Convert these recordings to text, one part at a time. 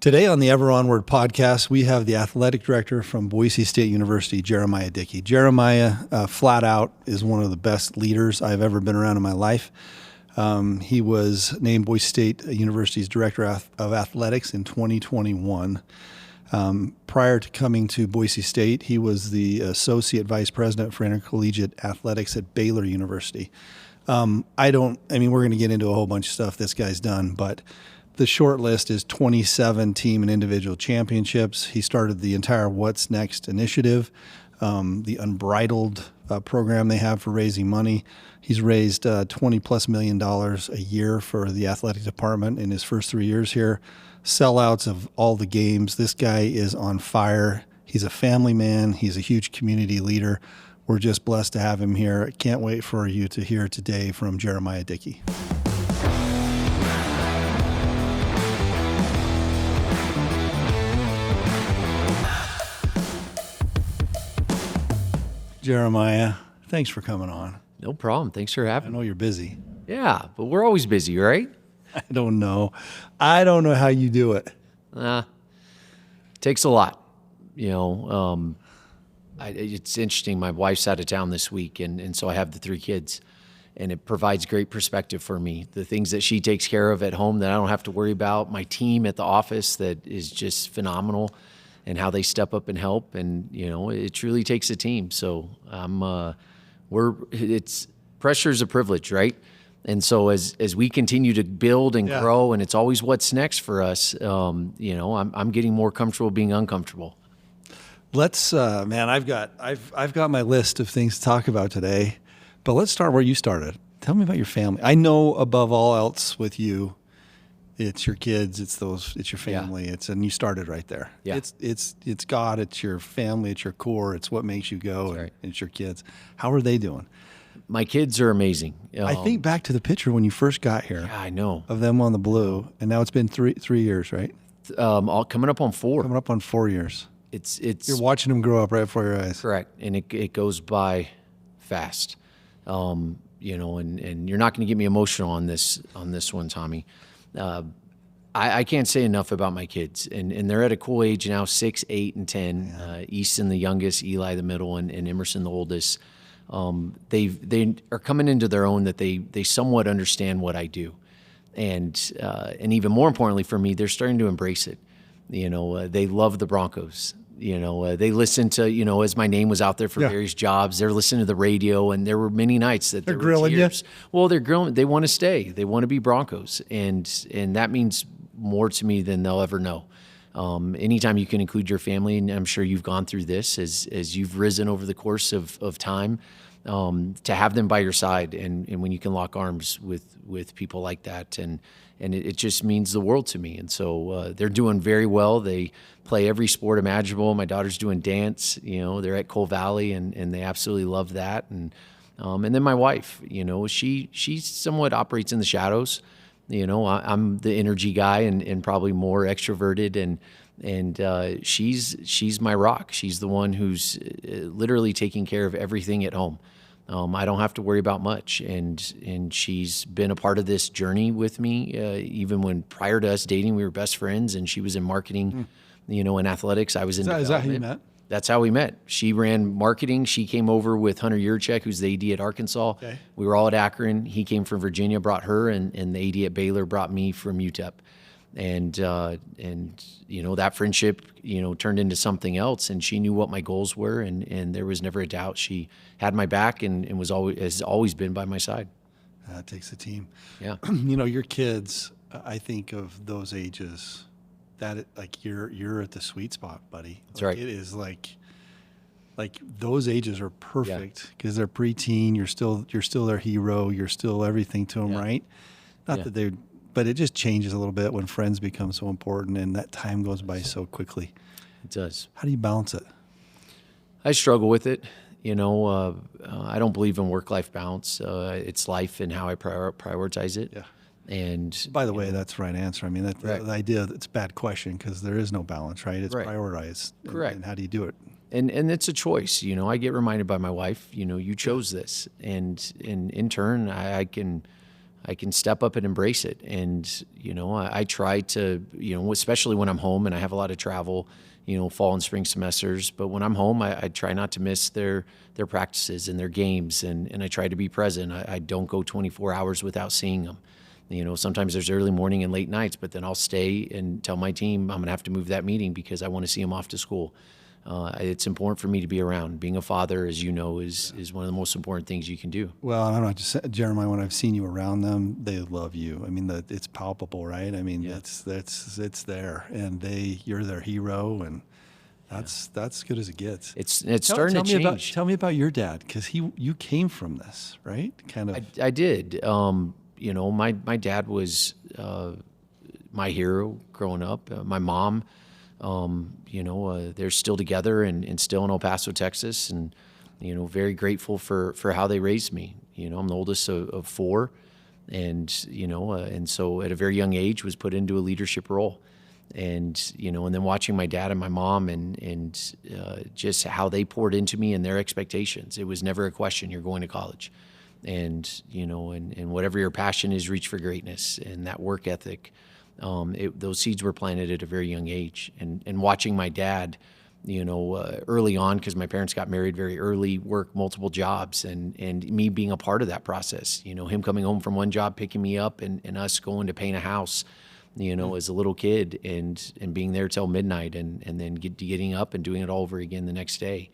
Today on the Ever Onward podcast, we have the athletic director from Boise State University, Jeramiah Dickey. Jeramiah, flat out, is one of the best leaders I've ever been around in my life. He was named Boise State University's Director of Athletics in 2021. Prior to coming to Boise State, he was the Associate Vice President for Intercollegiate Athletics at Baylor University. We're going to get into a whole bunch of stuff this guy's done, but the short list is 27 team and individual championships. He started the entire What's Next initiative, the Unbridled program they have for raising money. He's raised $20+ million a year for the athletic department in his first 3 years here. Sellouts of all the games. This guy is on fire. He's a family man. He's a huge community leader. We're just blessed to have him here. Can't wait for you to hear today from Jeramiah Dickey. Jeramiah, thanks for coming on. No problem. Thanks for having I me. know you're busy. Yeah, but we're always busy, right? I don't know how you do it. Takes a lot. It's interesting. My wife's out of town this week, and so I have the 3 kids, and it provides great perspective for me. The things that she takes care of at home that I don't have to worry about. My team at the office that is just phenomenal, and how they step up and help. And, it truly takes a team. So pressure's a privilege, right? And so as we continue to build and grow, and it's always what's next for us, I'm getting more comfortable being uncomfortable. Let's, I've got my list of things to talk about today, but let's start where you started. Tell me about your family. I know above all else with you, it's your kids, it's your family, and you started right there. Yeah. It's God, it's your family, it's your core, it's what makes you go, That's right. and it's your kids. How are they doing? My kids are amazing. I think back to the picture when you first got here. Yeah, I know. Of them on the blue, and now it's been three years, right? All coming up on 4. Coming up on 4 years. It's You're watching them grow up right before your eyes. correct, and it goes by fast. And you're not going to get me emotional on this one, Tommy. I can't say enough about my kids, and they're at a cool age now, 6, 8, and 10. Yeah. Easton the youngest, Eli the middle, and Emerson the oldest. They are coming into their own, that they somewhat understand what I do, and even more importantly for me, they're starting to embrace it. They love the Broncos. They listen to, as my name was out there for various jobs, they're listening to the radio, and there were many nights that they're there grilling were tears. you. Well, they're grilling. They want to stay. They want to be Broncos, and that means more to me than they'll ever know. Anytime you can include your family, and I'm sure you've gone through this as you've risen over the course of time, to have them by your side, and when you can lock arms with people like that, and it just means the world to me. And so they're doing very well. They play every sport imaginable. My daughter's doing dance. They're at Cole Valley, and they absolutely love that. And then my wife, she somewhat operates in the shadows. I'm the energy guy and probably more extroverted, and she's my rock. She's the one who's literally taking care of everything at home. I don't have to worry about much, and she's been a part of this journey with me. Even when prior to us dating, we were best friends, and she was in marketing, in athletics. I was in development. Is that how you met? That's how we met. She ran marketing. She came over with Hunter Yurchek, who's the AD at Arkansas. Okay. We were all at Akron. He came from Virginia, brought her, and the AD at Baylor brought me from UTEP. And that friendship, turned into something else, and she knew what my goals were, and there was never a doubt. She had my back and has always been by my side. It takes a team. Yeah. Your kids, I think of those ages, that you're at the sweet spot, buddy. That's right. It is like those ages are perfect because they're preteen. You're still their hero. You're still everything to them, right? Not that they're. But it just changes a little bit when friends become so important, and that time goes by so quickly. It does. How do you balance it? I struggle with it. I don't believe in work-life balance. It's life and how I prioritize it. Yeah. And by the way, that's the right answer. I mean, the idea that it's a bad question because there is no balance, right? It's prioritized. Correct. And how do you do it? And it's a choice. I get reminded by my wife, you chose this, and in turn, I can I can step up and embrace it. And, I try to, especially when I'm home and I have a lot of travel, fall and spring semesters. But when I'm home, I try not to miss their practices and their games. And I try to be present. I don't go 24 hours without seeing them. Sometimes there's early morning and late nights, but then I'll stay and tell my team I'm going to have to move that meeting because I want to see them off to school. It's important for me to be around. Being a father, as you know, is one of the most important things you can do. Well, I don't know, just Jeremiah, when I've seen you around them, they love you. I mean, it's palpable, right? I mean, it's there, and you're their hero, and that's good as it gets. It's starting to change. Tell me about your dad, because you came from this, right? Kind of. I did. My dad was my hero growing up. My mom, they're still together and still in El Paso, Texas, and very grateful for how they raised me. I'm the oldest of four, and so at a very young age was put into a leadership role, and then watching my dad and my mom and just how they poured into me and their expectations. It was never a question. You're going to college. And whatever your passion is, reach for greatness, and that work ethic. Those seeds were planted at a very young age. And watching my dad, early on, because my parents got married very early, work multiple jobs, and me being a part of that process. Him coming home from one job, picking me up, and us going to paint a house, as a little kid, and being there till midnight, and then getting up and doing it all over again the next day.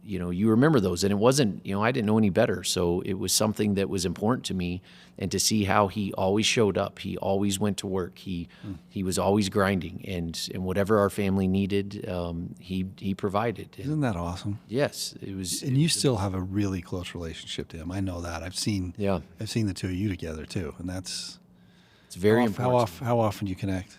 You remember those, and it wasn't, I didn't know any better. So it was something that was important to me, and to see how he always showed up. He always went to work. He was always grinding, and whatever our family needed, he provided. Isn't that awesome? Yes, it was. And you still have a really close relationship to him. I know that. I've seen the two of you together too, and it's very important. How often do you connect?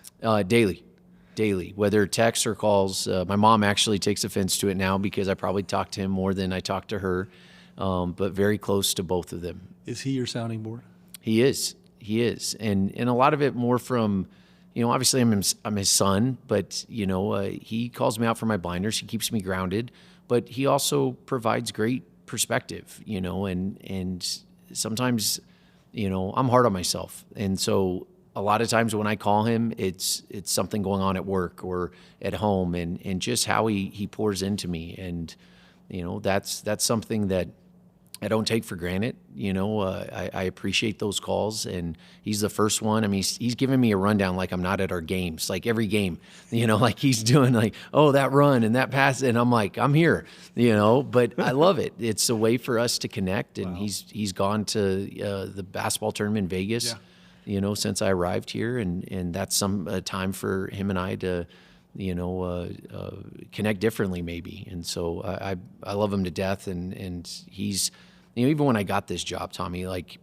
Daily, whether text or calls. My mom actually takes offense to it now because I probably talk to him more than I talk to her, but very close to both of them. Is he your sounding board? He is, and a lot of it more from, obviously I'm his son, but he calls me out for my blinders. He keeps me grounded, but he also provides great perspective, and sometimes, I'm hard on myself, and so. A lot of times when I call him, it's something going on at work or at home, and just how he pours into me, and that's something that I don't take for granted. I appreciate those calls, and he's the first one. I mean, he's giving me a rundown like I'm not at our games, like every game. Like he's doing like, oh, that run and that pass, and I'm like, I'm here. But I love it. It's a way for us to connect, and Wow. he's gone to the basketball tournament in Vegas. Yeah. Since I arrived here, and that's some time for him and I to, connect differently maybe. And so I love him to death, and he's, even when I got this job, Tommy, like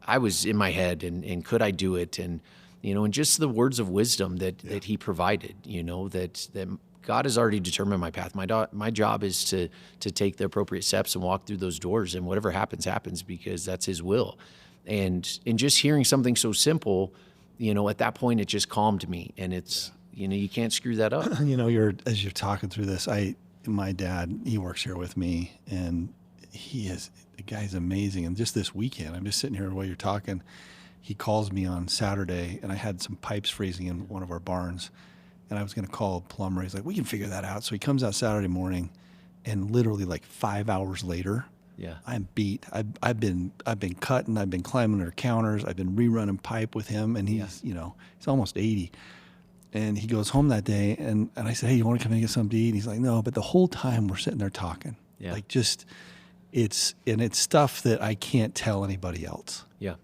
I was in my head, and could I do it? And, and just the words of wisdom that he provided, that God has already determined my path. My job is to take the appropriate steps and walk through those doors, and whatever happens because that's his will. And just hearing something so simple, at that point, it just calmed me. And it's, you can't screw that up. As you're talking through this, my dad, he works here with me, and the guy's amazing. And just this weekend, I'm just sitting here while you're talking, he calls me on Saturday, and I had some pipes freezing in one of our barns, and I was going to call a plumber. He's like, we can figure that out. So he comes out Saturday morning, and literally like 5 hours later, Yeah, I'm beat. I've been cutting. I've been climbing under counters. I've been rerunning pipe with him, and he's he's almost 80. And he goes home that day, and I said, hey, you want to come in and get something to eat? And he's like, no. But the whole time we're sitting there talking, like just it's stuff that I can't tell anybody else. Yeah,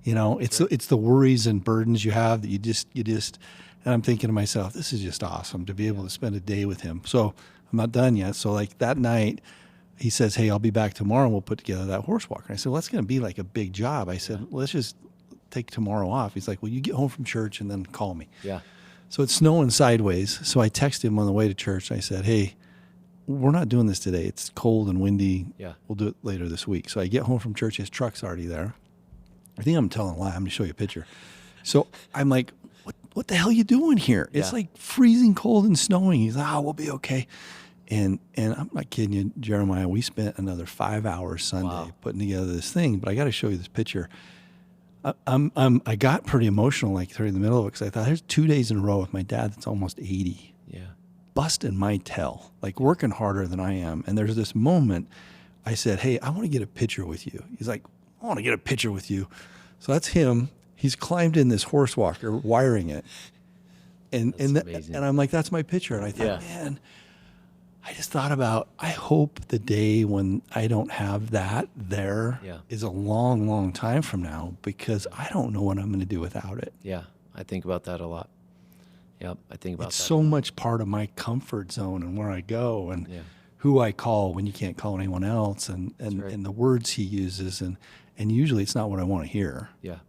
it's the worries and burdens you have that you just. And I'm thinking to myself, this is just awesome to be able to spend a day with him. So I'm not done yet. So like that night, he says, hey, I'll be back tomorrow, and we'll put together that horse walker. And I said, well, that's going to be like a big job. I said, let's just take tomorrow off. He's like, well, you get home from church and then call me. Yeah. So it's snowing sideways. So I texted him on the way to church. I said, hey, we're not doing this today. It's cold and windy. Yeah. We'll do it later this week. So I get home from church. His truck's already there. I think I'm telling a lie. I'm going to show you a picture. So I'm like, what the hell are you doing here? It's like freezing cold and snowing. He's like, we'll be okay. And I'm not kidding you, Jeremiah, we spent another 5 hours Sunday putting together this thing, but I got to show you this picture. I got pretty emotional like during the middle of it because I thought there's 2 days in a row with my dad that's almost 80. Yeah. Busting my tail, like working harder than I am. And there's this moment I said, hey, I want to get a picture with you. He's like, I want to get a picture with you. So that's him. He's climbed in this horse walker, wiring it. And I'm like, that's my picture. And I thought, man, I just thought about, I hope the day when I don't have that there is a long, long time from now, because I don't know what I'm going to do without it. Yeah, I think about that a lot. Yep, I think about it's that. So much part of my comfort zone and where I go and who I call when you can't call anyone else, and the words he uses, and usually it's not what I want to hear. Yeah,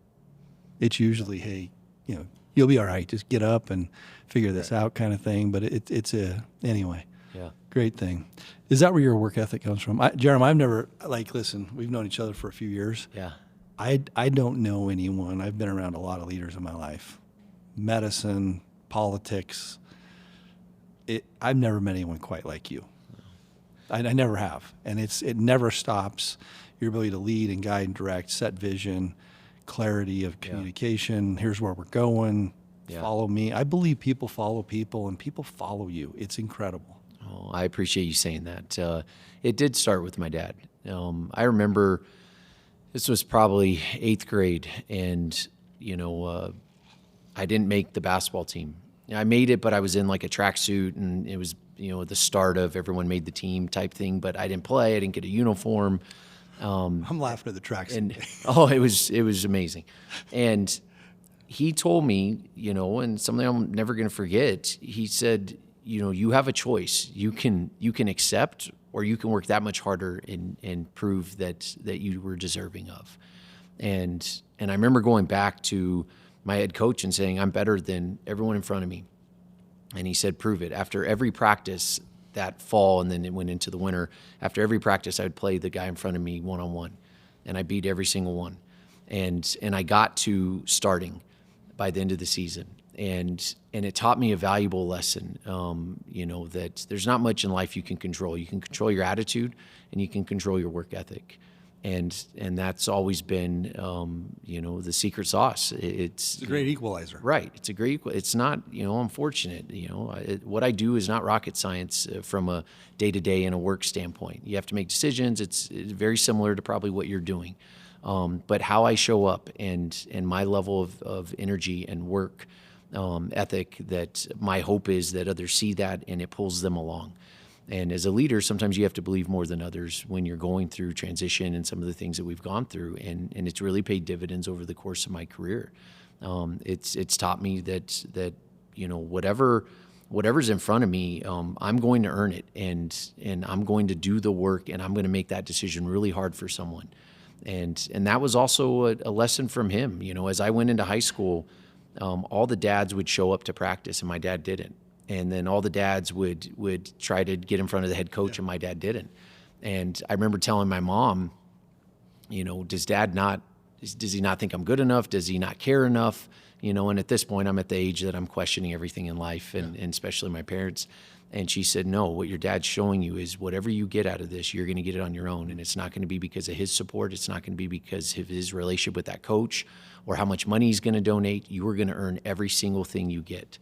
it's usually, hey, you'll be all right. Just get up and figure this out, kind of thing. But it's anyway. Yeah. Great thing. Is that where your work ethic comes from? Jeremiah, I've never, listen, we've known each other for a few years. Yeah. I don't know anyone. I've been around a lot of leaders in my life. Medicine, politics. I've never met anyone quite like you. I never have. And it never stops. Your ability to lead and guide and direct, set vision, clarity of communication. Here's where we're going. Follow me. I believe people follow people, and people follow you. It's incredible. Oh, I appreciate you saying that. It did start with my dad. I remember this was probably 8th grade, and I didn't make the basketball team. I made it, but I was in like a tracksuit, and it was the start of everyone made the team type thing. But I didn't play. I didn't get a uniform. I'm laughing at the tracksuit. It was amazing, and he told me, and something I'm never going to forget. He said, you have a choice. You can accept, or you can work that much harder and prove that you were deserving of. And I remember going back to my head coach and saying, I'm better than everyone in front of me. And he said, prove it. After every practice that fall, and then it went into the winter, after every practice, I would play the guy in front of me one-on-one, and I beat every single one. And I got to starting by the end of the season. And it taught me a valuable lesson, that there's not much in life you can control. You can control your attitude, and you can control your work ethic. And that's always been, the secret sauce. It's a great equalizer. Right. It's a great, it's not, unfortunate. What I do is not rocket science from a day-to-day and a work standpoint. You have to make decisions. It's very similar to probably what you're doing. But how I show up and my level of energy and work ethic, that my hope is that others see that and it pulls them along. And as a leader, sometimes you have to believe more than others when you're going through transition and some of the things that we've gone through. And it's really paid dividends over the course of my career. It's taught me that whatever's in front of me, I'm going to earn it, and I'm going to do the work, and I'm going to make that decision really hard for someone. And that was also a lesson from him. As I went into high school, all the dads would show up to practice, and my dad didn't. And then all the dads would try to get in front of the head coach, and my dad didn't. And I remember telling my mom, does he not think I'm good enough? Does he not care enough? And at this point, I'm at the age that I'm questioning everything in life, and especially my parents. And she said, no, what your dad's showing you is whatever you get out of this, you're going to get it on your own. And it's not going to be because of his support. It's not going to be because of his relationship with that coach or how much money he's going to donate. You are going to earn every single thing you get.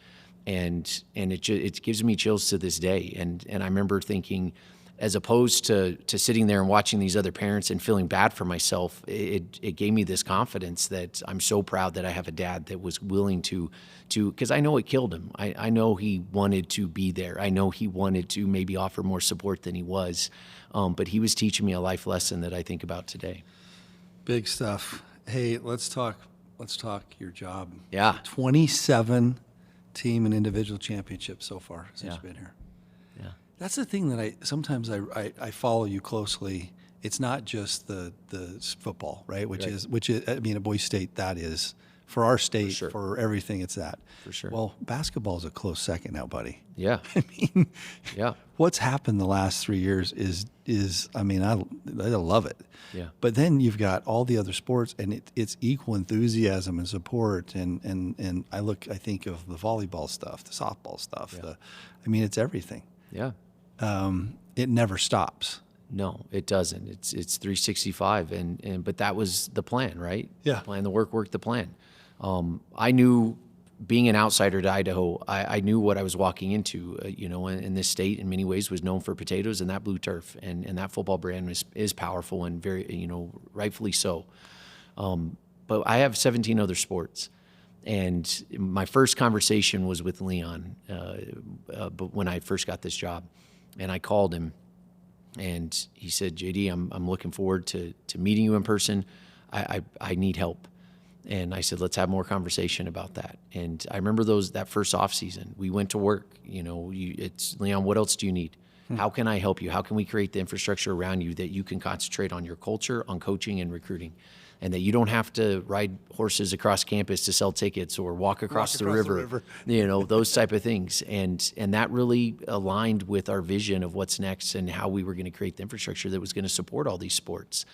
And it gives me chills to this day. And I remember thinking, as opposed to sitting there and watching these other parents and feeling bad for myself, it gave me this confidence that I'm so proud that I have a dad that was willing to because I know it killed him. I know he wanted to be there. I know he wanted to maybe offer more support than he was. But he was teaching me a life lesson that I think about today. Big stuff. Hey, let's talk your job. Yeah. 27 team and individual championships so far since you've been here. Yeah. That's the thing that I follow you closely. It's not just the football, right? Which is I mean, at Boise State, that is for our state, for everything. It's that. For sure. Well, basketball is a close second now, buddy. Yeah. I mean, yeah. What's happened the last 3 years is I mean, I love it. Yeah. But then you've got all the other sports, and it's equal enthusiasm and support, and I think of the volleyball stuff, the softball stuff. Yeah. I mean, it's everything. Yeah. It never stops. No, it doesn't. It's 365, but that was the plan, right? Yeah. Plan the work the plan. I knew, being an outsider to Idaho, I knew what I was walking into. And this state in many ways was known for potatoes and that blue turf, and that football brand is powerful and very, rightfully so. But I have 17 other sports. And my first conversation was with Leon, but when I first got this job, and I called him, and he said, "JD, I'm looking forward to meeting you in person. I need help." And I said, "Let's have more conversation about that." And I remember that first off season, we went to work. It's Leon. What else do you need? How can I help you? How can we create the infrastructure around you that you can concentrate on your culture, on coaching and recruiting, and that you don't have to ride horses across campus to sell tickets or walk across the river. Those type of things. And that really aligned with our vision of what's next and how we were going to create the infrastructure that was going to support all these sports.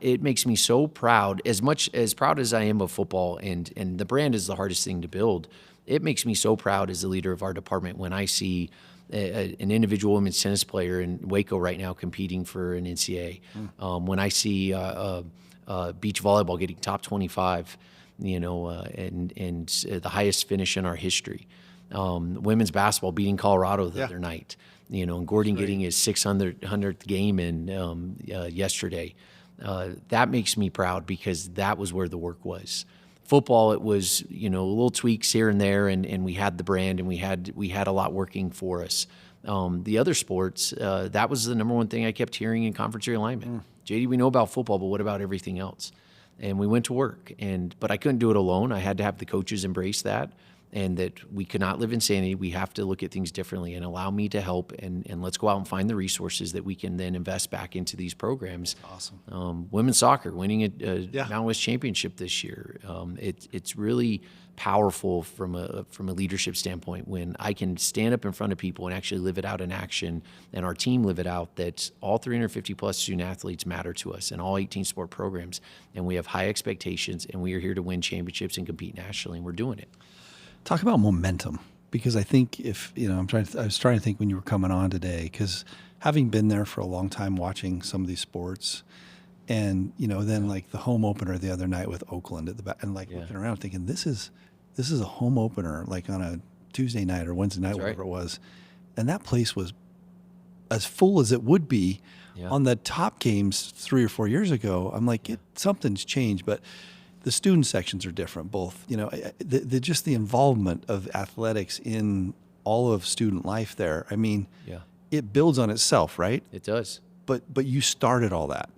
It makes me so proud, as much as proud as I am of football, and the brand is the hardest thing to build. It makes me so proud as the leader of our department when I see an individual women's tennis player in Waco right now competing for an NCAA. When I see beach volleyball getting top 25, and the highest finish in our history. Women's basketball beating Colorado the other night, and Gordon getting his 600th game in yesterday. That makes me proud because that was where the work was. Football, it was, little tweaks here and there, and we had the brand, and we had a lot working for us. The other sports, that was the number one thing I kept hearing in conference realignment. JD, we know about football, but what about everything else? And we went to work, but I couldn't do it alone. I had to have the coaches embrace that, and that we could not live in sanity. We have to look at things differently and allow me to help, and let's go out and find the resources that we can then invest back into these programs. Awesome. Women's soccer winning a Mountain West championship this year. It's really powerful from a leadership standpoint when I can stand up in front of people and actually live it out in action, and our team live it out, that all 350 plus student athletes matter to us and all 18 sport programs, and we have high expectations, and we are here to win championships and compete nationally, and we're doing it. Talk about momentum, because I think I was trying to think when you were coming on today, because having been there for a long time watching some of these sports, and then like the home opener the other night with Oakland at the back, and looking around thinking this is a home opener like on a Tuesday night or Wednesday night, whatever it was, and that place was as full as it would be on the top games 3 or 4 years ago. I'm like, something's changed, but the student sections are different. Both, just the involvement of athletics in all of student life there. I mean, it builds on itself, right? It does. But you started all that.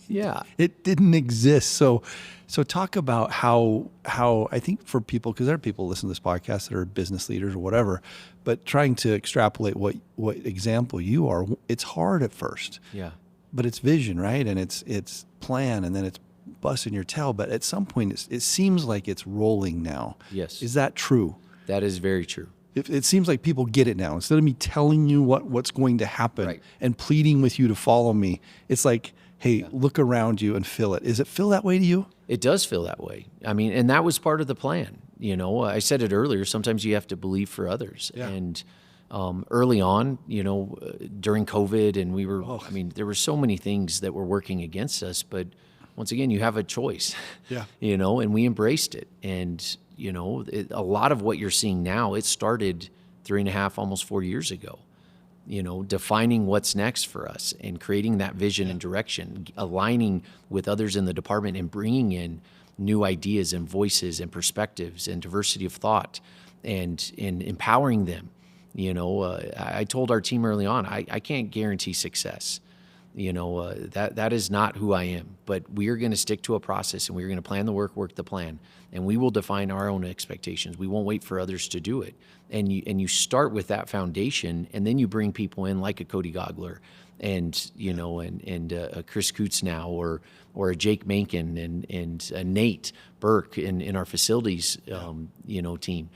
Yeah. It didn't exist. So talk about how I think for people, because there are people listening to this podcast that are business leaders or whatever, but trying to extrapolate what example you are, it's hard at first. Yeah. But it's vision, right? And it's plan, and then it's busting your tail. But at some point, it seems like it's rolling now. Yes. Is that true? That is very true. It seems like people get it now. Instead of me telling you what's going to happen and pleading with you to follow me, it's like, hey, look around you and feel it. Does it feel that way to you? It does feel that way. I mean, and that was part of the plan. I said it earlier, sometimes you have to believe for others. Yeah. And early on, during COVID, and there were so many things that were working against us, but once again, you have a choice. Yeah. And we embraced it. And, a lot of what you're seeing now, it started 3.5, almost 4 years ago. Defining what's next for us and creating that vision and direction, aligning with others in the department and bringing in new ideas and voices and perspectives and diversity of thought and empowering them. I told our team early on, I can't guarantee success. That is not who I am, but we are going to stick to a process, and we're going to plan the work the plan, and we will define our own expectations. We won't wait for others to do it. And you start with that foundation, and then you bring people in like a Cody Gogler and a Chris Coots now, or a Jake Mankin and a Nate Burke in our facilities team.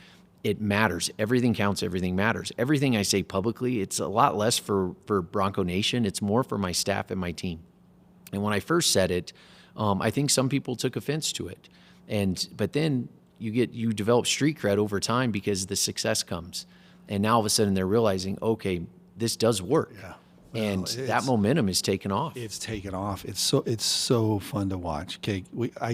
It matters. Everything counts. Everything matters. Everything I say publicly, it's a lot less for Bronco Nation. It's more for my staff and my team. And when I first said it, I think some people took offense to it. But then you develop street cred over time because the success comes. And now all of a sudden they're realizing, okay, this does work. Yeah. And Well, that momentum is taken off. it's taken off. It's so fun to watch. Okay,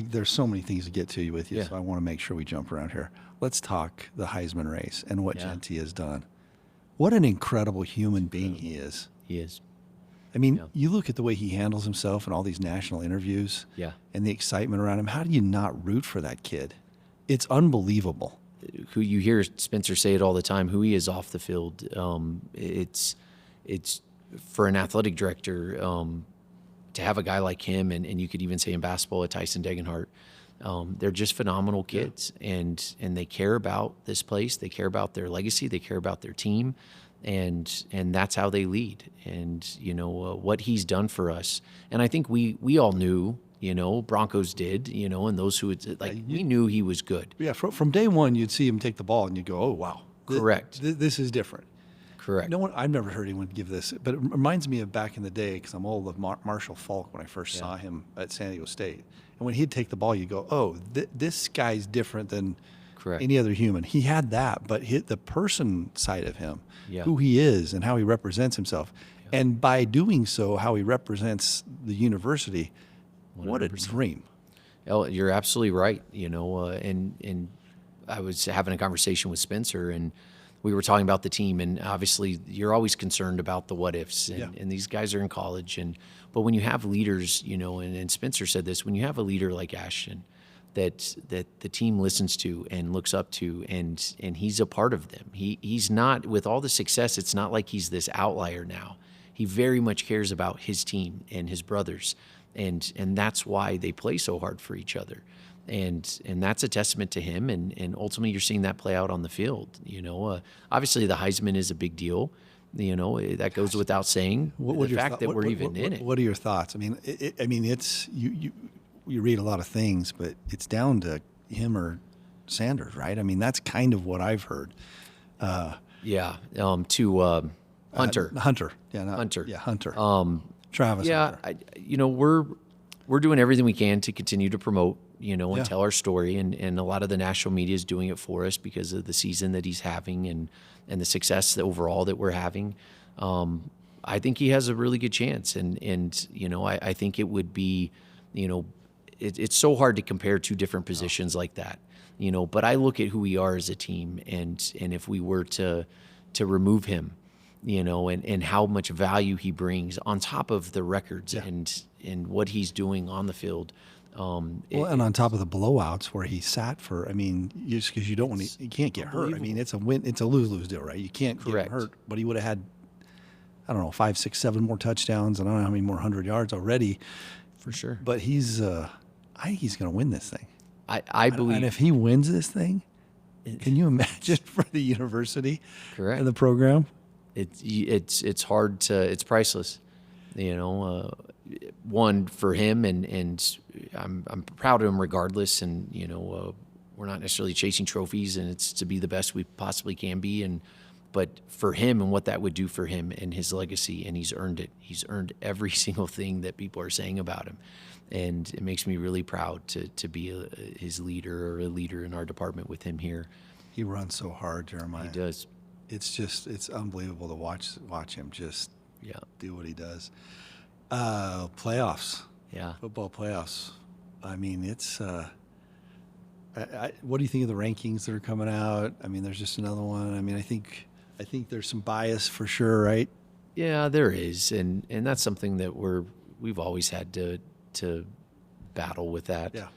there's so many things to get to with you, Yeah. so I want to make sure we jump around here. Let's talk the Heisman race and what Yeah. Jeanty has done. What an incredible human being he is. He is. I mean, Yeah. you look at the way he handles himself in all these national interviews, Yeah. and the excitement around him. How do you not root for that kid? It's unbelievable. Who you hear Spencer say it all the time, who he is off the field. It's for an athletic director to have a guy like him, and you could even say in basketball at Tyson Degenhart. They're just phenomenal kids, and they care about this place. They care about their legacy. They care about their team, and that's how they lead. And what he's done for us. And I think we all knew. Broncos did. And those who would we knew he was good. Yeah, from day one, you'd see him take the ball, and you'd go, "Oh, wow, Correct. This is different." Correct. No one, I've never heard anyone give this, but it reminds me of back in the day because I'm old of Marshall Falk when I first saw him at San Diego State. And when he'd take the ball, you go, "Oh, this guy's different than Correct. any other human." He had that, but the person side of him, Yeah. who he is and how he represents himself, and by doing so, how he represents the university. What a dream! Oh, you're absolutely right. And I was having a conversation with Spencer, and we were talking about the team. And obviously, you're always concerned about the what ifs. And these guys are in college, but when you have leaders, and Spencer said this, when you have a leader like Ashton, that the team listens to and looks up to, and he's a part of them. He's not, with all the success, it's not like he's this outlier now. He very much cares about his team and his brothers. And that's why they play so hard for each other, and that's a testament to him. And ultimately, you're seeing that play out on the field. Obviously, the Heisman is a big deal. That goes without saying. The fact that we're even in it. What are your thoughts? I mean, it's you read a lot of things, but it's down to him or Sanders, right? I mean, that's kind of what I've heard. Yeah. To Hunter. Hunter. Yeah. Hunter. Yeah. Hunter. Travis. Yeah, Hunter. we're doing everything we can to continue to promote, and Yeah. tell our story, and a lot of the national media is doing it for us because of the season that he's having and the success overall that we're having. I think he has a really good chance, and I think it would be, it's so hard to compare two different positions like that, But I look at who we are as a team, and if we were to remove him, and how much value he brings on top of the records and what he's doing on the field. And on top of the blowouts where he sat for, just because you can't get hurt. I mean, it's a lose-lose deal, right? You can't Correct. get hurt, but he would have had, I don't know, 5, 6, 7 more touchdowns, and I don't know how many more 100 yards already. For sure. But I think he's going to win this thing. I believe. And if he wins this thing, can you imagine for the university Correct. and the program? It's hard to, it's priceless, one for him, and I'm proud of him regardless. And, we're not necessarily chasing trophies, and it's to be the best we possibly can be. But for him and what that would do for him and his legacy, and he's earned it. He's earned every single thing that people are saying about him. And it makes me really proud to be his leader, or a leader in our department with him here. He runs so hard, Jeremiah. He does. It's unbelievable to watch him just do what he does. Playoffs. Yeah. Football playoffs. I mean, it's what do you think of the rankings that are coming out? I mean, there's just another one. I mean, I think there's some bias for sure, right? Yeah, there is, and that's something that we've always had to battle with that. Yeah.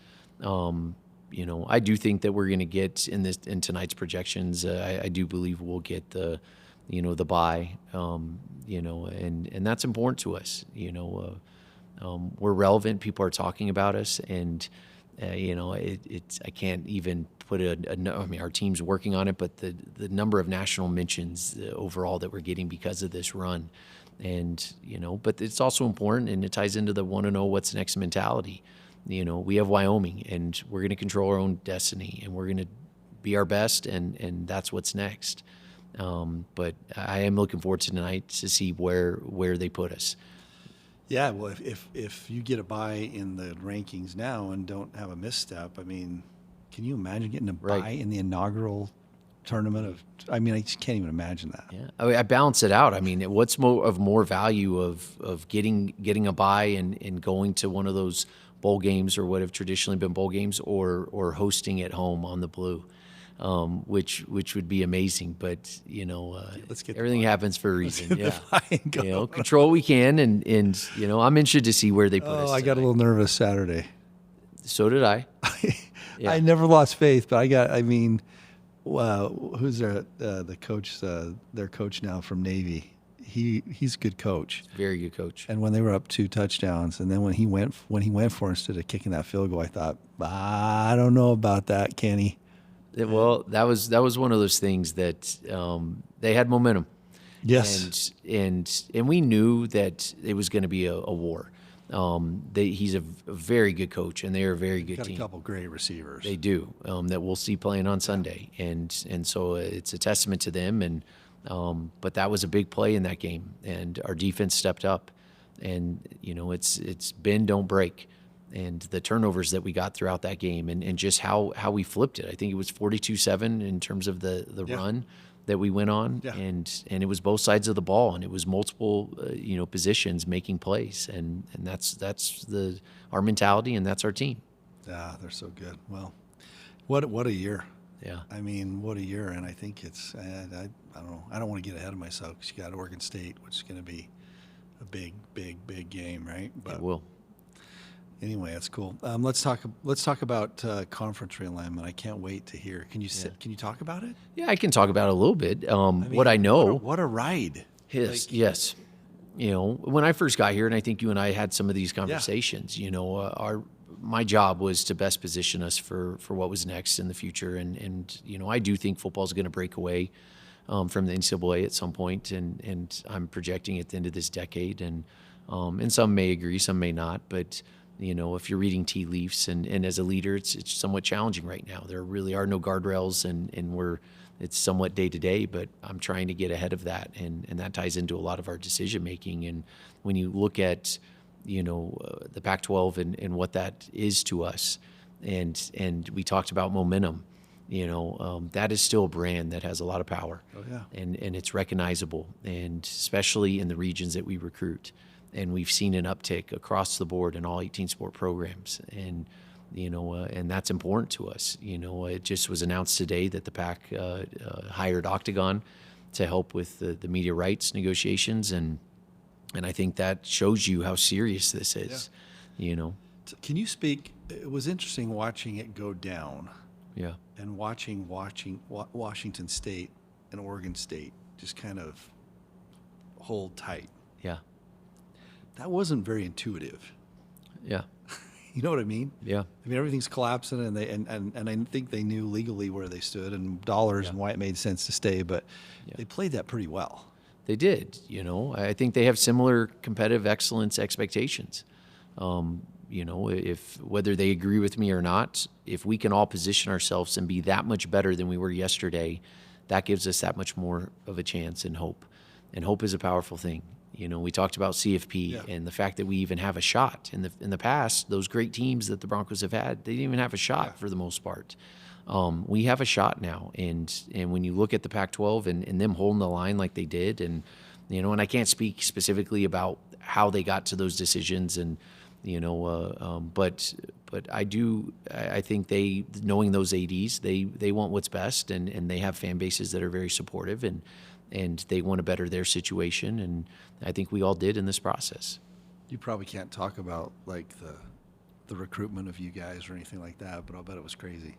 I do think that we're going to get in tonight's projections. I do believe we'll get the bye. And that's important to us. We're relevant. People are talking about us, and I can't even put our team's working on it, but the number of national mentions overall that we're getting because of this run, and but it's also important, and it ties into the want to know what's next mentality. We have Wyoming, and we're going to control our own destiny, and we're going to be our best, and that's what's next. But I am looking forward to tonight to see where they put us. Yeah, well, if you get a bye in the rankings now and don't have a misstep, I mean, can you imagine getting a bye in the inaugural tournament of. I mean, I just can't even imagine that. Yeah, I balance it out. I mean, what's more value of getting a bye and going to one of those bowl games or what have traditionally been bowl games, or hosting at home on the blue, which would be amazing. But Let's get everything happens for a reason. Yeah, Go. control what we can, and I'm interested to see where they put us. I got a little nervous Saturday. So did I. Yeah. I never lost faith, but I mean, who's the coach? Their coach now from Navy. He's a good coach. Very good coach. And when they were up 2 touchdowns, and then when he went for it, instead of kicking that field goal, I thought, I don't know about that, Kenny. Well, that was one of those things that they had momentum. Yes. And we knew that it was going to be a war. He's a very good coach, and they're a very good Got team. a couple great receivers. They do, that we'll see playing on Sunday, and so it's a testament to them. And but that was a big play in that game, and our defense stepped up, and it's bend don't break, and the turnovers that we got throughout that game, and just how we flipped it. I think it was 42-7 in terms of the run that we went on, and it was both sides of the ball, and it was multiple positions making plays, and that's our mentality, and that's our team. Yeah, they're so good. Well, what a year. Yeah. I mean, what a year, and I think it's I don't know. I don't want to get ahead of myself because you got Oregon State, which is going to be a big game, right? But It will. anyway, that's cool. Let's talk about conference realignment. I can't wait to hear. Can you talk about it? Yeah, I can talk about it a little bit. What I know. What a ride. Yes. When I first got here, and I think you and I had some of these conversations, my job was to best position us for what was next in the future. And I do think football is going to break away from the NCAA at some point, and I'm projecting at the end of this decade. And some may agree, some may not. But, if you're reading tea leaves and as a leader, it's somewhat challenging right now. There really are no guardrails, and it's somewhat day to day, but I'm trying to get ahead of that. And that ties into a lot of our decision making. And when you look at the Pac-12 and what that is to us, and we talked about momentum, that is still a brand that has a lot of power. Oh, yeah. And it's recognizable, and especially in the regions that we recruit. And we've seen an uptick across the board in all 18 sport programs, and and that's important to us. It just was announced today that the Pac hired Octagon to help with the media rights negotiations, and I think that shows you how serious this is. Can you speak? It was interesting watching it go down. Yeah. And watching Washington State and Oregon State just kind of hold tight. Yeah. That wasn't very intuitive. Yeah. You know what I mean? Yeah. I mean, everything's collapsing, and I think they knew legally where they stood and dollars and why it made sense to stay, but they played that pretty well. They did. I think they have similar competitive excellence expectations. If whether they agree with me or not, if we can all position ourselves and be that much better than we were yesterday, that gives us that much more of a chance and hope. And hope is a powerful thing. We talked about CFP and the fact that we even have a shot. In the past, those great teams that the Broncos have had, they didn't even have a shot for the most part. We have a shot now, and when you look at the Pac-12 and them holding the line like they did, and I can't speak specifically about how they got to those decisions, and but I do. I think they, knowing those ADs, they want what's best, and they have fan bases that are very supportive, and they want to better their situation, and I think we all did in this process. You probably can't talk about like the recruitment of you guys or anything like that, but I'll bet it was crazy.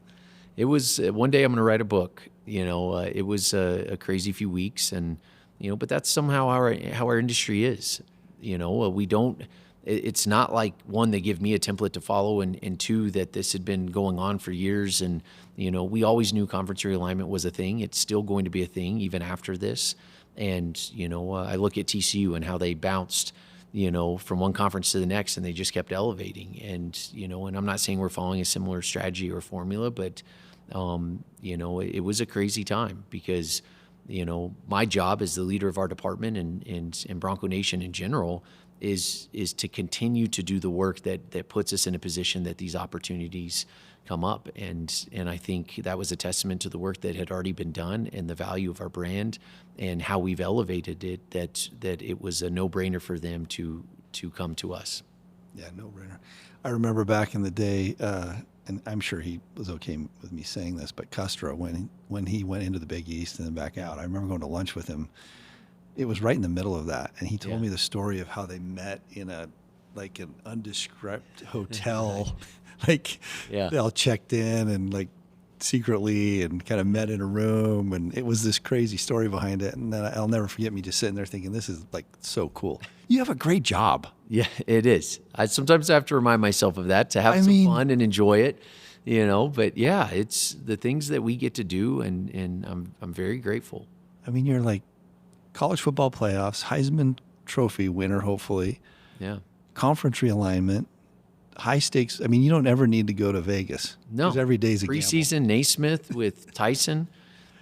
It was one day I'm going to write a book. It was a crazy few weeks, and but that's somehow how our industry is. We don't. It's not like, one, they give me a template to follow, and two, that this had been going on for years. And, we always knew conference realignment was a thing. It's still going to be a thing even after this. And, I look at TCU and how they bounced, from one conference to the next, and they just kept elevating. And, and I'm not saying we're following a similar strategy or formula, but, it was a crazy time because, my job as the leader of our department and Bronco Nation in general is to continue to do the work that puts us in a position that these opportunities come up. And I think that was a testament to the work that had already been done and the value of our brand and how we've elevated it, that it was a no-brainer for them to come to us. Yeah, no-brainer. I remember back in the day, and I'm sure he was okay with me saying this, but Custra, when he went into the Big East and then back out, I remember going to lunch with him. It was right in the middle of that, and he told me the story of how they met in an undescript hotel. Like they all checked in and like secretly and kind of met in a room, and it was this crazy story behind it. And then I'll never forget me just sitting there thinking, this is like so cool. You have a great job. Yeah, it is. I sometimes have to remind myself of that, to have some fun and enjoy it, but yeah, it's the things that we get to do, and I'm very grateful. I mean, you're like college football playoffs, Heisman Trophy winner, hopefully. Yeah. Conference realignment, high stakes. I mean, you don't ever need to go to Vegas. No. Because every day's a gamble. Preseason Naismith with Tyson,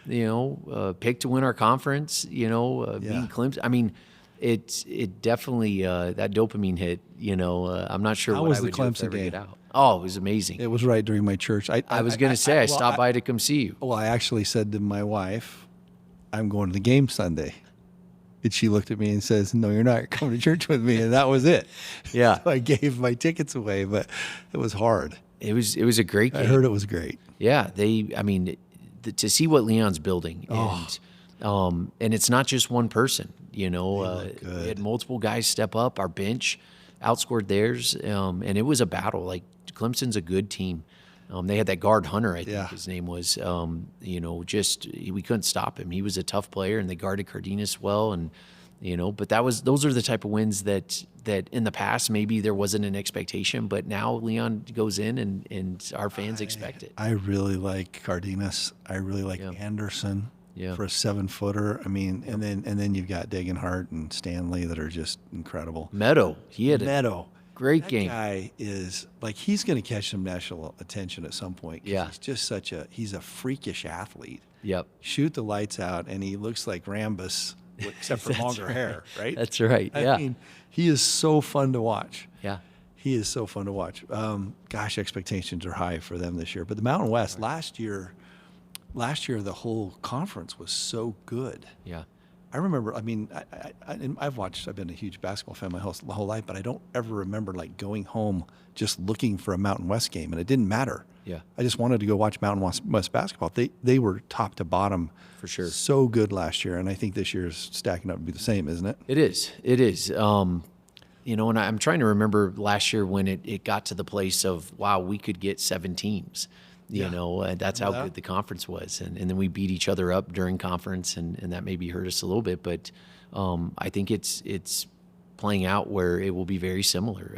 picked to win our conference, beating Clemson. I mean, it definitely, that dopamine hit, I'm not sure How what was I the would do if I Clemson ever game? get out. Oh, it was amazing. It was right during my church. I was going to say, I stopped by to come see you. Well, I actually said to my wife, I'm going to the game Sunday. And she looked at me and says, no, you're not. You're coming to church with me. And that was it. Yeah. So I gave my tickets away, but it was hard. It was a great game. I heard it was great. Yeah. To see what Leon's building. And it's not just one person, we had multiple guys step up. Our bench outscored theirs. And it was a battle. Like, Clemson's a good team. They had that guard Hunter, I think his name was. We couldn't stop him. He was a tough player, and they guarded Cardenas well. And but those are the type of wins that in the past maybe there wasn't an expectation, but now Leon goes in and our fans expect it. I really like Cardenas. I really like Anderson for a 7-footer. I mean, and then you've got Degenhart and Stanley that are just incredible. Meadow, he had Meadow. Great that game. Guy is like, he's going to catch some national attention at some point. Yeah. He's just he's a freakish athlete. Yep. Shoot the lights out, and he looks like Rambus, except for longer hair, right? That's right. Yeah. I mean, he is so fun to watch. Yeah. He is so fun to watch. Expectations are high for them this year. But the Mountain West, last year, the whole conference was so good. Yeah. I remember, I've been a huge basketball fan my whole life, but I don't ever remember like going home just looking for a Mountain West game, and it didn't matter. Yeah. I just wanted to go watch Mountain West basketball. They were top to bottom. For sure. So good last year, and I think this year is stacking up to be the same, isn't it? It is. And I'm trying to remember last year when it got to the place of, wow, we could get 7 teams. That's how good the conference was. And then we beat each other up during conference, and that maybe hurt us a little bit. But I think it's playing out where it will be very similar.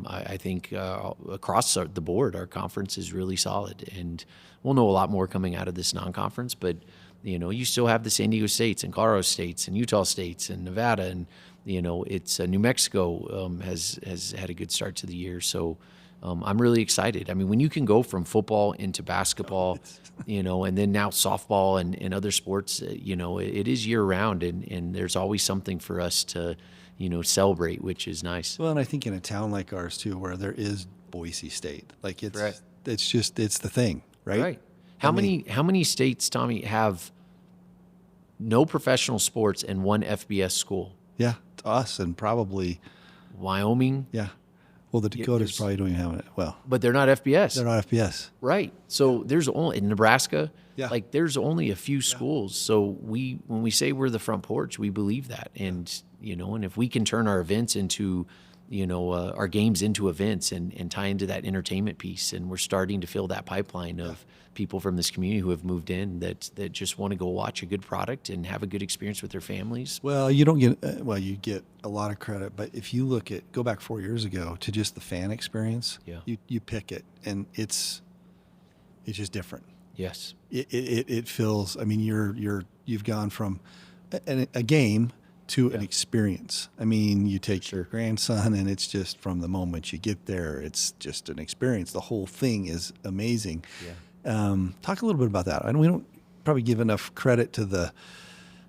I think across the board, our conference is really solid. And we'll know a lot more coming out of this non-conference. But, you still have the San Diego States and Colorado States and Utah States and Nevada. And, it's New Mexico has had a good start to the year. So I'm really excited. I mean, when you can go from football into basketball, and then now softball and other sports, it is year round, and there's always something for us to, celebrate, which is nice. Well, and I think in a town like ours too, where there is Boise State, like it's Right. it's the thing, right? Right. How many states, Tommy, have no professional sports and one FBS school? Yeah, to us, and probably Wyoming. Yeah. Well, the Dakotas probably don't even have it. Well, But they're not FBS. they're not FBS. Right. So there's only in Nebraska, Yeah. there's only a few schools. So when we say we're the front porch, we believe that. And, and if we can turn our events into, our games into events and tie into that entertainment piece, and we're starting to fill that pipeline of people from this community who have moved in that just want to go watch a good product and have a good experience with their families. Well, you don't get you get a lot of credit, but if you go back 4 years ago to just the fan experience, you pick it, and it's just different. Yes. It feels. I mean, you've gone from a game to an experience. I mean, you take your grandson, and it's just from the moment you get there, it's just an experience. The whole thing is amazing. Yeah. Talk a little bit about that. I know we don't probably give enough credit to the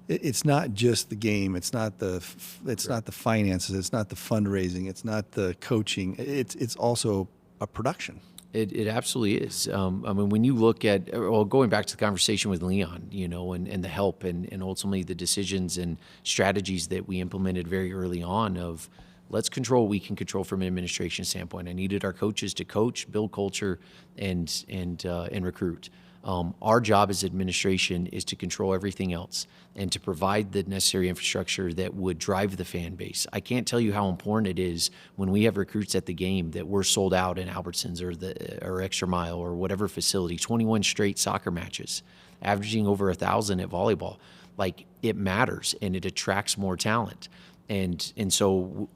It's not just the game. It's not the finances. It's not the fundraising. It's not the coaching. It's also a production. It absolutely is. I mean, when you look at, well, going back to the conversation with Leon, and the help and ultimately the decisions and strategies that we implemented very early on of let's control what we can control from an administration standpoint. I needed our coaches to coach, build culture, and recruit. Our job as administration is to control everything else and to provide the necessary infrastructure that would drive the fan base. I can't tell you how important it is when we have recruits at the game that we're sold out in Albertsons or Extra Mile or whatever facility, 21 straight soccer matches, averaging over 1,000 at volleyball. Like, it matters and it attracts more talent. And so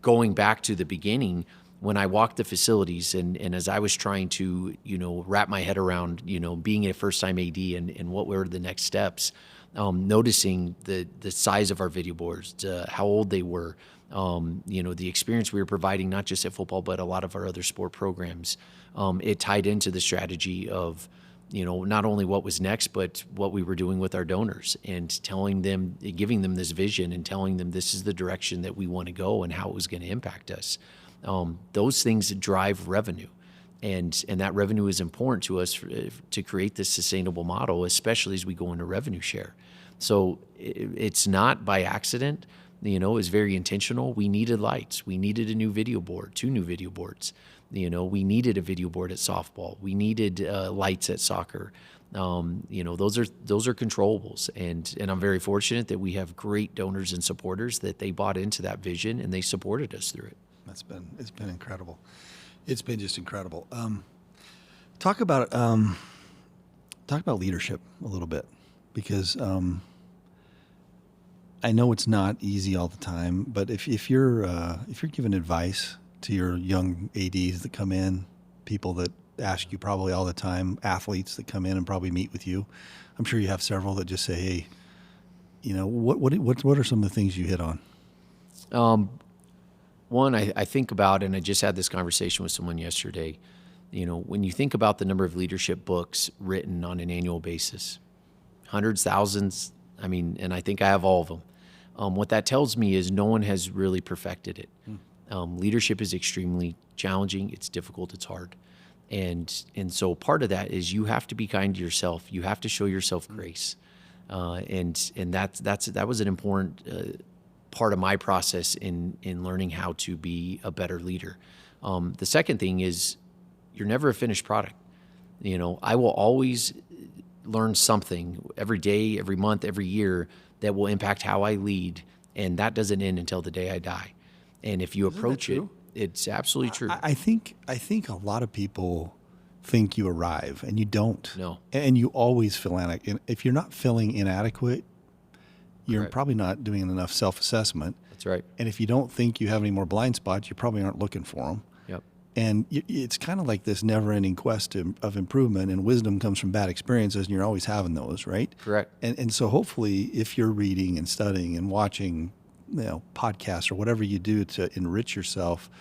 going back to the beginning, when I walked the facilities and as I was trying to, wrap my head around, being a first-time AD and what were the next steps, noticing the size of our video boards, how old they were, the experience we were providing, not just at football, but a lot of our other sport programs, it tied into the strategy of, not only what was next, but what we were doing with our donors and telling them, giving them this vision and telling them this is the direction that we want to go and how it was going to impact us. Those things drive revenue, and that revenue is important to us to create this sustainable model, especially as we go into revenue share. So it's not by accident. It's very intentional. We needed lights. We needed a new video board, 2 new video boards. We needed a video board at softball. We needed lights at soccer. Those are controllables, and I'm very fortunate that we have great donors and supporters that they bought into that vision and they supported us through it. It's been incredible. It's been just incredible. Talk about leadership a little bit, because I know it's not easy all the time. But if you're giving advice to your young ADs that come in, people that ask you probably all the time, athletes that come in and probably meet with you, I'm sure you have several that just say, "Hey, what are some of the things you hit on?" One, I think about, and I just had this conversation with someone yesterday, when you think about the number of leadership books written on an annual basis, hundreds, thousands, and I think I have all of them. What that tells me is no one has really perfected it. Leadership is extremely challenging. It's difficult. It's hard. And so part of that is you have to be kind to yourself. You have to show yourself grace. And that was an important part of my process in learning how to be a better leader. The second thing is you're never a finished product. I will always learn something every day, every month, every year that will impact how I lead, and that doesn't end until the day I die. And if you approach it, it's absolutely true. I think a lot of people think you arrive, and you don't. No. And you always feel inadequate. If you're not feeling inadequate, you're probably not doing enough self-assessment. That's right. And if you don't think you have any more blind spots, you probably aren't looking for them. Yep. And it's kind of like this never-ending quest of improvement, and wisdom comes from bad experiences, and you're always having those, right? Correct. And so hopefully if you're reading and studying and watching podcasts or whatever you do to enrich yourself,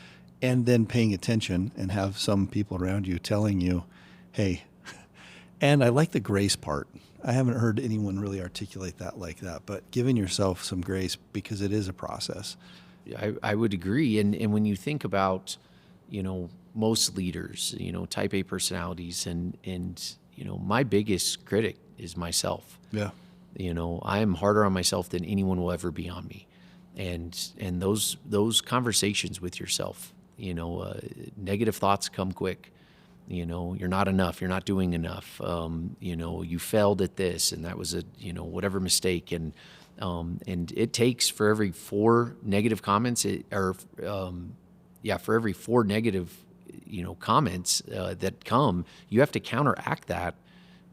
and then paying attention and have some people around you telling you, hey, and I like the grace part. I haven't heard anyone really articulate that like that, but giving yourself some grace, because it is a process. I would agree. And when you think about, most leaders, type A personalities, and my biggest critic is myself. Yeah. I am harder on myself than anyone will ever be on me. And those conversations with yourself, negative thoughts come quick. You're not enough. You're not doing enough. You failed at this, and that was whatever mistake. And it takes for every 4 negative comments, for every 4 negative, comments that come, you have to counteract that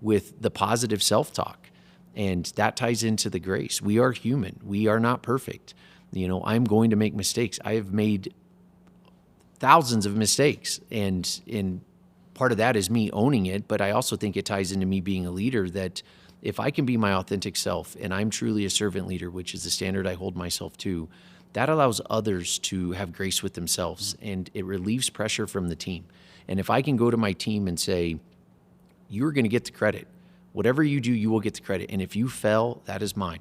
with the positive self-talk. And that ties into the grace. We are human. We are not perfect. I'm going to make mistakes. I have made thousands of mistakes, and part of that is me owning it, but I also think it ties into me being a leader, that if I can be my authentic self and I'm truly a servant leader, which is the standard I hold myself to, that allows others to have grace with themselves, and it relieves pressure from the team. And if I can go to my team and say, you're going to get the credit. Whatever you do, you will get the credit. And if you fail, that is mine.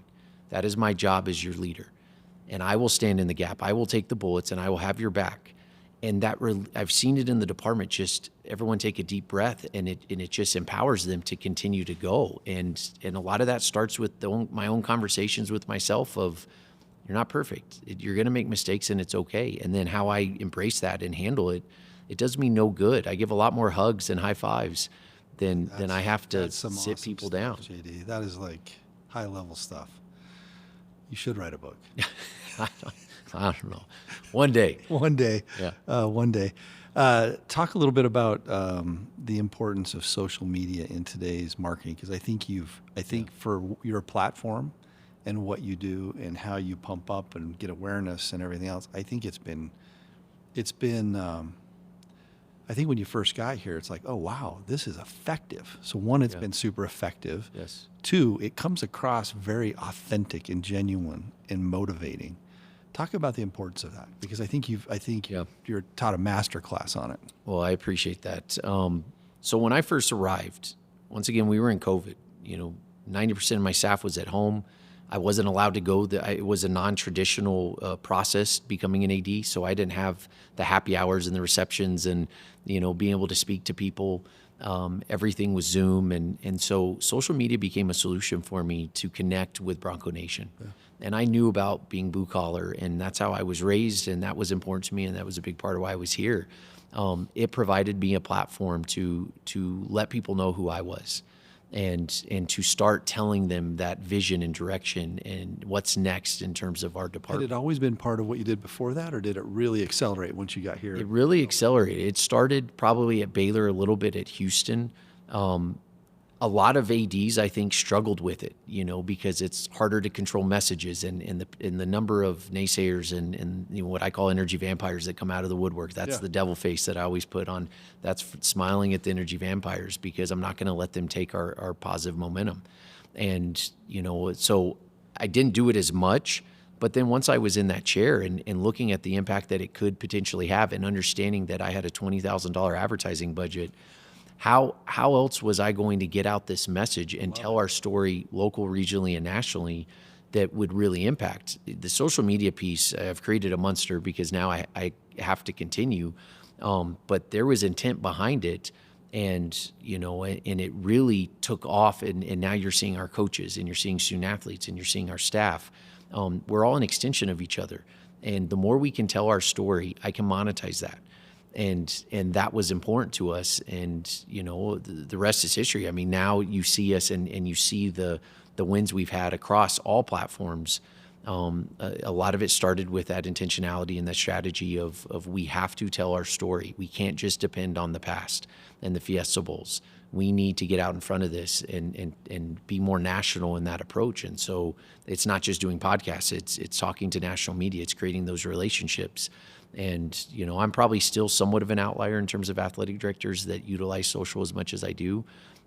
That is my job as your leader. And I will stand in the gap. I will take the bullets and I will have your back. And I've seen it in the department, just everyone take a deep breath, and it just empowers them to continue to go. And a lot of that starts with my own conversations with myself of, you're not perfect. You're going to make mistakes and it's okay. And then how I embrace that and handle it, it does me no good. I give a lot more hugs and high fives than I have to sit awesome people stuff, down. JD. That is like high level stuff. You should write a book. I don't know. One day. One day. Yeah. One day. Talk a little bit about the importance of social media in today's marketing, because I think for your platform and what you do and how you pump up and get awareness and everything else, I think it's been I think when you first got here, it's like, oh, wow, this is effective. So one, it's been super effective. Yes. Two, it comes across very authentic and genuine and motivating. Talk about the importance of that, because I think you're taught a master class on it. Well, I appreciate that. So when I first arrived, once again, we were in COVID. 90% of my staff was at home. I wasn't allowed to go. It was a non-traditional process becoming an AD, so I didn't have the happy hours and the receptions and being able to speak to people. Everything was Zoom, and so social media became a solution for me to connect with Bronco Nation. Yeah. And I knew about being blue collar, and that's how I was raised, and that was important to me, and that was a big part of why I was here. It provided me a platform to let people know who I was. And to start telling them that vision and direction and what's next in terms of our department. Had it always been part of what you did before that, or did it really accelerate once you got here? It really accelerated. It started probably at Baylor, a little bit at Houston. A lot of ADs, I think, struggled with it, because it's harder to control messages and the number of naysayers and what I call energy vampires that come out of the woodwork. That's the devil face that I always put on. That's smiling at the energy vampires, because I'm not going to let them take our positive momentum. And, so I didn't do it as much. But then once I was in that chair and looking at the impact that it could potentially have, and understanding that I had a $20,000 advertising budget, how else was I going to get out this message and tell our story local, regionally, and nationally that would really impact? The social media piece, I've created a monster because now I have to continue. But there was intent behind it, and it really took off. And now you're seeing our coaches, and you're seeing student athletes, and you're seeing our staff. We're all an extension of each other. And the more we can tell our story, I can monetize that. And that was important to us, and the rest is history. I mean, now you see us and you see the wins we've had across all platforms. A lot of it started with that intentionality and that strategy of we have to tell our story. We can't just depend on the past and the Fiesta Bowls. We need to get out in front of this and be more national in that approach. And so it's not just doing podcasts. It's talking to national media. It's creating those relationships. And, I'm probably still somewhat of an outlier in terms of athletic directors that utilize social as much as I do.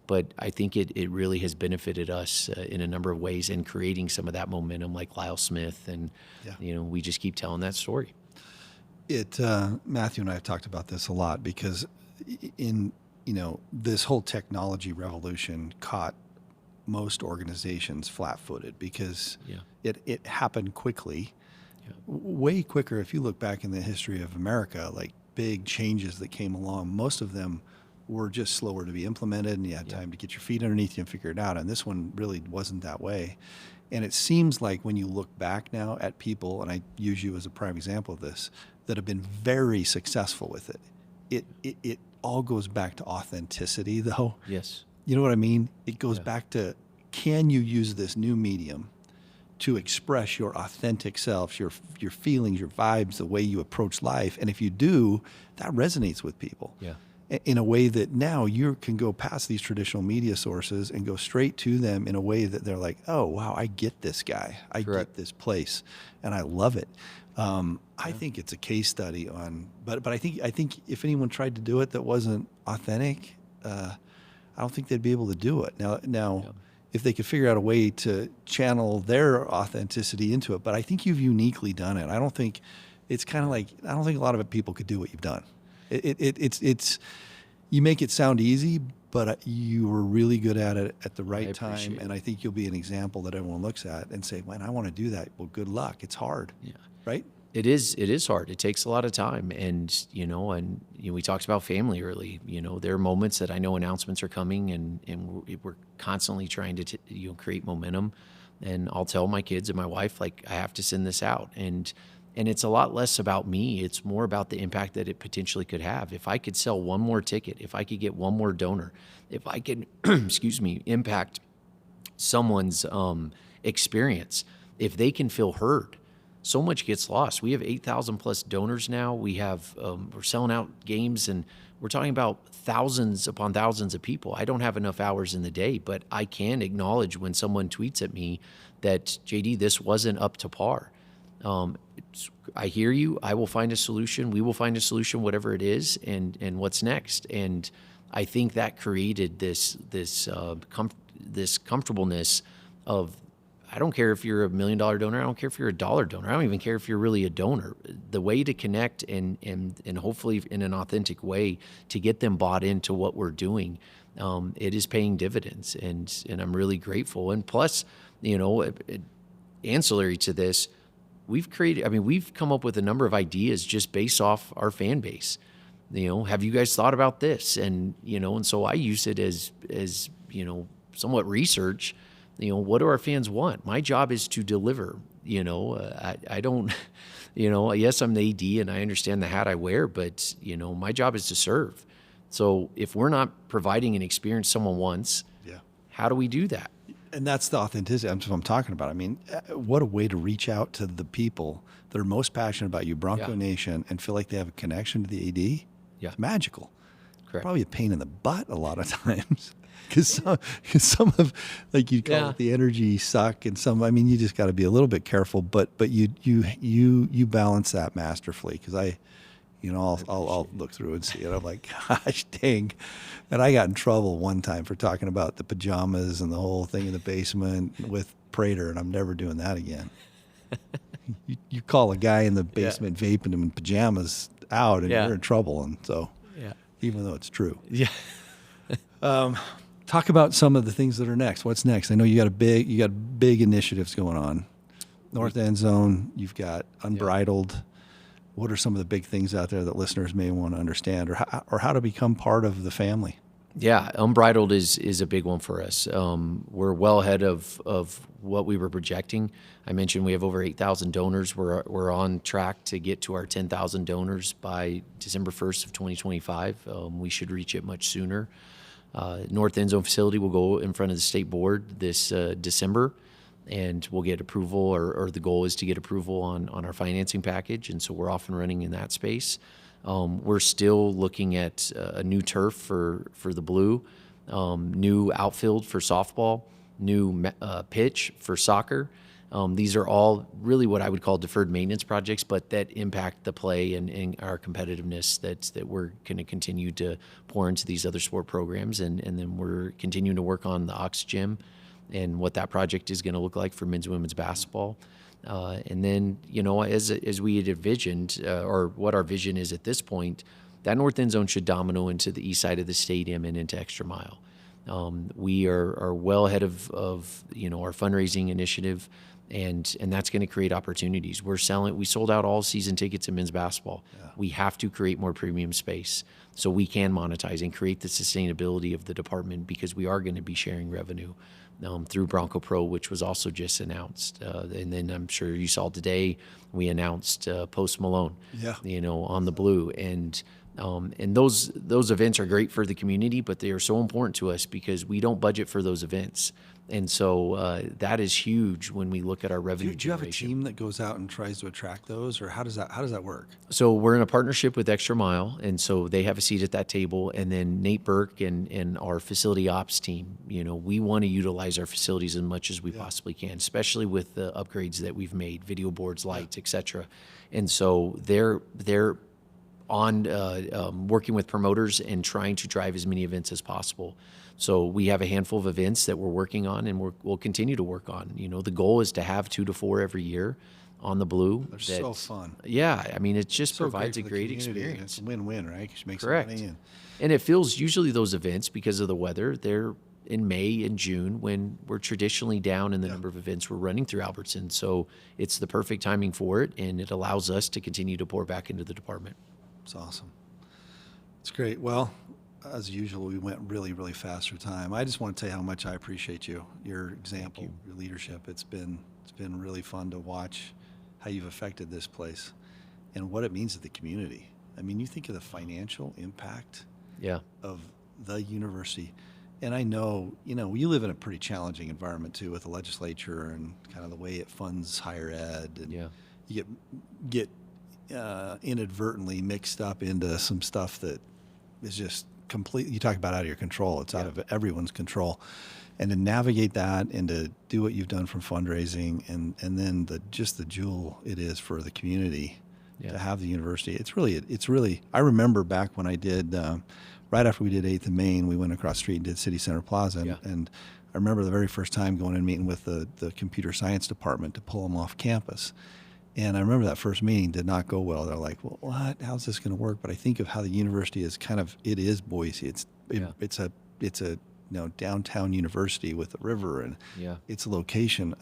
But I think it really has benefited us in a number of ways in creating some of that momentum, like Lyle Smith. And, we just keep telling that story. Matthew and I have talked about this a lot, because in, this whole technology revolution caught most organizations flat-footed, because it happened quickly. Way quicker. If you look back in the history of America, like big changes that came along, most of them were just slower to be implemented, and you had time to get your feet underneath you and figure it out. And this one really wasn't that way. And it seems like when you look back now at people, and I use you as a prime example of this, that have been very successful with it, it all goes back to authenticity, though. Yes. You know what I mean? It goes back to, can you use this new medium to express your authentic self, your feelings, your vibes, the way you approach life? And if you do, that resonates with people in a way that now you can go past these traditional media sources and go straight to them in a way that they're like, oh, wow, I get this guy. I get this place, and I love it. I think it's a case study on, but I think if anyone tried to do it that wasn't authentic, I don't think they'd be able to do it. Now, if they could figure out a way to channel their authenticity into it. But I think you've uniquely done it. I don't think it's kind of like, I don't think a lot of people could do what you've done. It's You make it sound easy, but you were really good at it at the right time. appreciate And I think you'll be an example that everyone looks at and say, man, I want to do that. Well, good luck. It's hard. Yeah. Right? It is hard. It takes a lot of time. And we talked about family early. There are moments that I know announcements are coming and we're constantly trying to create momentum. And I'll tell my kids and my wife, like, I have to send this out. And it's a lot less about me. It's more about the impact that it potentially could have. If I could sell one more ticket, if I could get one more donor, if I could, impact someone's experience, if they can feel heard, so much gets lost. We have 8,000 plus donors now. We're selling out games, and we're talking about thousands upon thousands of people. I don't have enough hours in the day, but I can acknowledge when someone tweets at me that, JD, this wasn't up to par. I hear you. I will find a solution. We will find a solution, whatever it is, and what's next. And I think that created this comfortableness of, I don't care if you're $1 million donor. I don't care if you're a dollar donor. I don't even care if you're really a donor. The way to connect and hopefully in an authentic way to get them bought into what we're doing, it is paying dividends, and I'm really grateful. And plus, ancillary to this, we've come up with a number of ideas just based off our fan base. Have you guys thought about this? And so I use it as somewhat research. What do our fans want? My job is to deliver. I don't, yes, I'm the AD and I understand the hat I wear, but my job is to serve. So if we're not providing an experience someone wants, how do we do that? And that's the authenticity that's what I'm talking about. I mean, what a way to reach out to the people that are most passionate about you, Bronco Nation, and feel like they have a connection to the AD. Yeah. It's magical. Correct. Probably a pain in the butt a lot of times. Because some of, like you call it, the energy suck, and you just got to be a little bit careful. But you balance that masterfully. Because I'll look through and see it. I'm like, gosh dang. And I got in trouble one time for talking about the pajamas and the whole thing in the basement with Prater, and I'm never doing that again. You call a guy in the basement vaping him in pajamas out, and you're in trouble. And so, even though it's true. Yeah. Talk about some of the things that are next. What's next? I know you got big initiatives going on. North End Zone. You've got Unbridled. What are some of the big things out there that listeners may want to understand, or how to become part of the family? Yeah, Unbridled is a big one for us. We're well ahead of what we were projecting. I mentioned we have over 8,000 donors. We're on track to get to our 10,000 donors by December 1st of 2025. We should reach it much sooner. North End Zone facility will go in front of the state board this December, and we'll get approval, or the goal is to get approval on our financing package, and so we're off and running in that space. We're still looking at a new turf for the Blue, new outfield for softball, new pitch for soccer. These are all really what I would call deferred maintenance projects, but that impact the play and our competitiveness that we're going to continue to pour into these other sport programs. And then we're continuing to work on the Ox Gym and what that project is going to look like for men's and women's basketball. And then, as we had envisioned, or what our vision is at this point, that North End Zone should domino into the east side of the stadium and into Extra Mile. We are well ahead of our fundraising initiative, and that's going to create opportunities. We sold out all season tickets in men's basketball. Yeah. We have to create more premium space so we can monetize and create the sustainability of the department, because we are going to be sharing revenue through Bronco Pro, which was also just announced. And then I'm sure you saw today we announced Post Malone, on the Blue. And those events are great for the community, but they are so important to us because we don't budget for those events. And so that is huge when we look at our revenue Do you have a generation. team that goes out and tries to attract those, or how does that work? So we're in a partnership with Extra Mile, and so they have a seat at that table. And then Nate Burke and our facility ops team, we want to utilize our facilities as much as we possibly can, especially with the upgrades that we've made, video boards, lights, et cetera. And so they're on working with promoters and trying to drive as many events as possible. So we have a handful of events that we're working on, and we'll continue to work on. The goal is to have 2 to 4 every year. on the blue. They're so fun. Yeah, I mean, it just So provides a for the great community, and experience. It's a win-win, right? 'Cause you make some Correct. money And it feels usually those events, because of the weather, they're in May and June when we're traditionally down in the number of events we're running through Albertson. So it's the perfect timing for it, and it allows us to continue to pour back into the department. It's awesome. It's great. Well, as usual, we went really, really fast for time. I just want to tell you how much I appreciate you, your example, your leadership. It's been really fun to watch how you've affected this place and what it means to the community. I mean, you think of the financial impact Yeah. of the university. And I know, we live in a pretty challenging environment too with the legislature and kind of the way it funds higher ed. And Yeah. you get inadvertently mixed up into some stuff that is just completely, you talk about out of your control. It's out of everyone's control. And to navigate that and to do what you've done from fundraising and then the jewel it is for the community to have the university. It's really, I remember back when I did, right after we did 8th and Main, we went across the street and did City Center Plaza. And I remember the very first time going and meeting with the computer science department to pull them off campus. And I remember that first meeting did not go well. They're like, well, what? How's this going to work? But I think of how the university is it is Boise. It's a downtown university with a river and it's a location.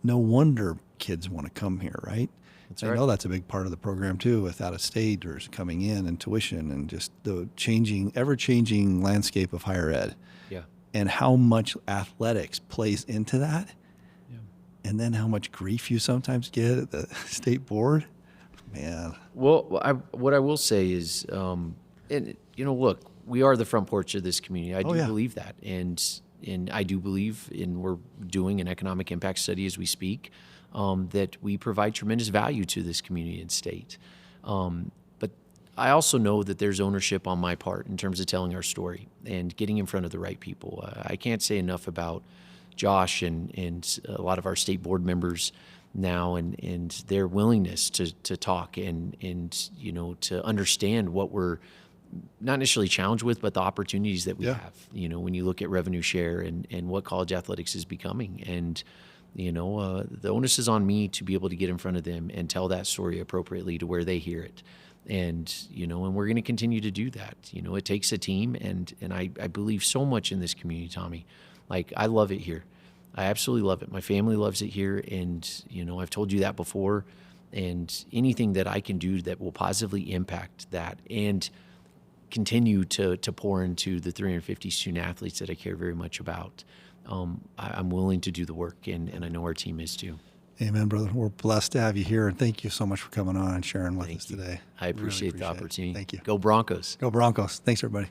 No wonder kids want to come here, right? I know that's a big part of the program too, with out-of-staters coming in and tuition and just the ever-changing landscape of higher ed. Yeah. And how much athletics plays into that. And then how much grief you sometimes get at the state board, man. Well, what I will say is, look, we are the front porch of this community. I do believe that, and I do believe we're doing an economic impact study as we speak, that we provide tremendous value to this community and state. But I also know that there's ownership on my part in terms of telling our story and getting in front of the right people. I can't say enough about Josh and a lot of our state board members now and their willingness to talk and to understand what we're not necessarily challenged with, but the opportunities that we have. When you look at revenue share and what college athletics is becoming. And the onus is on me to be able to get in front of them and tell that story appropriately to where they hear it. And and we're going to continue to do that. It takes a team, and I believe so much in this community, Tommy. Like, I love it here. I absolutely love it. My family loves it here. And, I've told you that before. And anything that I can do that will positively impact that and continue to pour into the 350 student athletes that I care very much about, I'm willing to do the work. And I know our team is too. Amen, brother. We're blessed to have you here. And thank you so much for coming on and sharing with us today. I appreciate the opportunity. Thank you. Go Broncos. Go Broncos. Thanks, everybody.